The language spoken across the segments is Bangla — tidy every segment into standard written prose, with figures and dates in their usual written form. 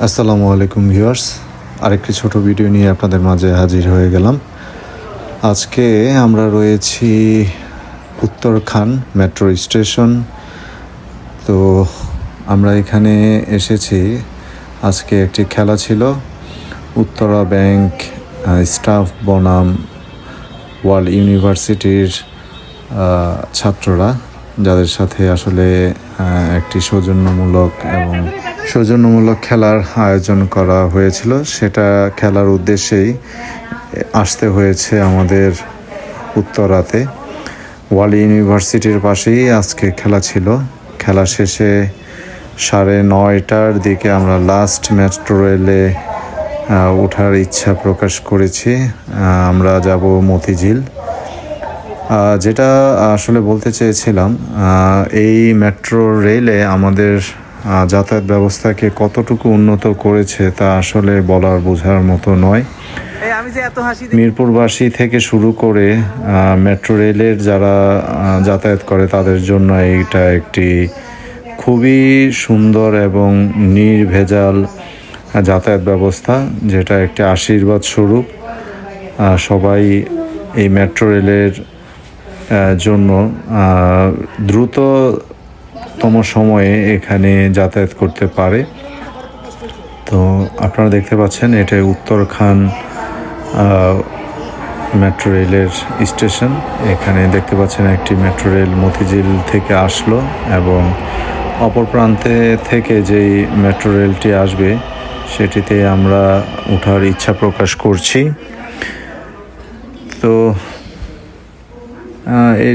আসসালামু আলাইকুম ভিউয়ার্স, আরেকটি ছোট ভিডিও নিয়ে আপনাদের মাঝে হাজির হয়ে গেলাম। আজকে আমরা রয়েছি উত্তরখান মেট্রো স্টেশন। তো আমরা এখানে এসেছি, আজকে একটি খেলা ছিল। উত্তরা ব্যাংক স্টাফ বনাম ওয়ার্ল্ড ইউনিভার্সিটির ছাত্ররা, যাদের সাথে আসলে একটি সৌজন্যমূলক খেলার আয়োজন করা হয়েছিল। সেটা খেলার উদ্দেশ্যেই আসতে হয়েছে আমাদের উত্তরাতে। ওয়ার্ল্ড ইউনিভার্সিটির পাশেই আজকে খেলা ছিল। খেলা শেষে 9:30টার দিকে আমরা লাস্ট মেট্রো রেলে ওঠার ইচ্ছা প্রকাশ করেছি। আমরা যাব মতিঝিল। যেটা আসলে বলতে চেয়েছিলাম, এই মেট্রো রেলে আমাদের যাতায়াত ব্যবস্থাকে কতটুকু উন্নত করেছে তা আসলে বলার বোঝার মতো নয়। মিরপুরবাসী থেকে শুরু করে মেট্রো রেলের যারা যাতায়াত করে তাদের জন্য এইটা একটি খুবই সুন্দর এবং নির্ভেজাল যাতায়াত ব্যবস্থা, যেটা একটি আশীর্বাদ স্বরূপ। সবাই এই মেট্রো রেলের জন্য দ্রুততম সময়ে এখানে যাতায়াত করতে পারে। তো আপনারা দেখতে পাচ্ছেন, এটা উত্তরখান মেট্রো রেলের স্টেশন। এখানে দেখতে পাচ্ছেন একটি মেট্রো রেল মতিঝিল থেকে আসলো এবং অপর প্রান্তে থেকে যেই মেট্রো রেলটি আসবে সেটিতে আমরা ওঠার ইচ্ছা প্রকাশ করছি। তো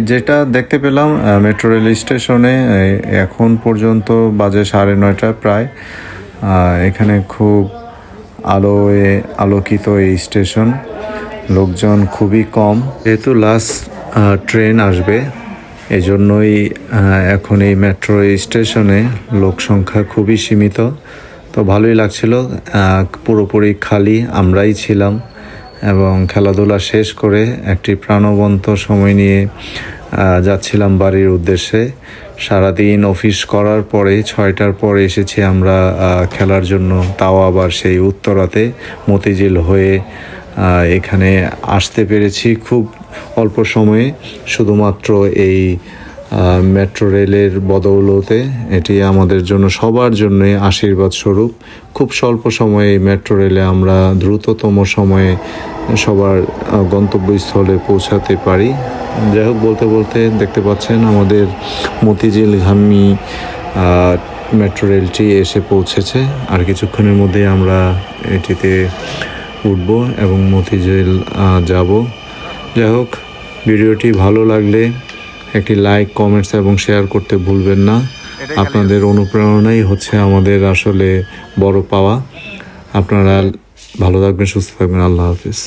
যেটা দেখতে পেলাম মেট্রো রেল স্টেশনে এখন পর্যন্ত বাজে 9:30 প্রায়। এখানে খুব আলোকিত এই স্টেশন, লোকজন খুবই কম। যেহেতু লাস্ট ট্রেন আসবে, এই জন্যই এখন এই মেট্রো স্টেশনে লোক সংখ্যা খুবই সীমিত। তো ভালোই লাগছিল, পুরোপুরি খালি আমরাই ছিলাম এবং খেলাধুলা শেষ করে একটি প্রাণবন্ত সময় নিয়ে যাচ্ছিলাম বাড়ির উদ্দেশ্যে। সারাদিন অফিস করার পরে 6টার পরে এসেছি আমরা খেলার জন্য, তাও আবার সেই উত্তরাতে মতিঝিল হয়ে এখানে আসতে পেরেছি খুব অল্প সময়ে, শুধুমাত্র এই মেট্রো রেলের বদৌলতে। এটি আমাদের জন্য, সবার জন্যই আশীর্বাদ স্বরূপ। খুব স্বল্প সময়ে মেট্রো রেলে আমরা দ্রুততম সময়ে সবার গন্তব্যস্থলে পৌঁছাতে পারি। যাই হোক, বলতে বলতে দেখতে পাচ্ছেন আমাদের মতিঝিলগামী মেট্রো রেলটি এসে পৌঁছেছে। আর কিছুক্ষণের মধ্যে আমরা এটিতে উঠব এবং মতিঝিল যাব। যাই হোক, ভিডিওটি ভালো লাগলে একটি লাইক, কমেন্টস এবং শেয়ার করতে ভুলবেন না। আপনাদের অনুপ্রেরণাই হচ্ছে আমাদের আসলে বড় পাওয়া। আপনারা ভালো থাকবেন, সুস্থ থাকবেন। আল্লাহ হাফিজ।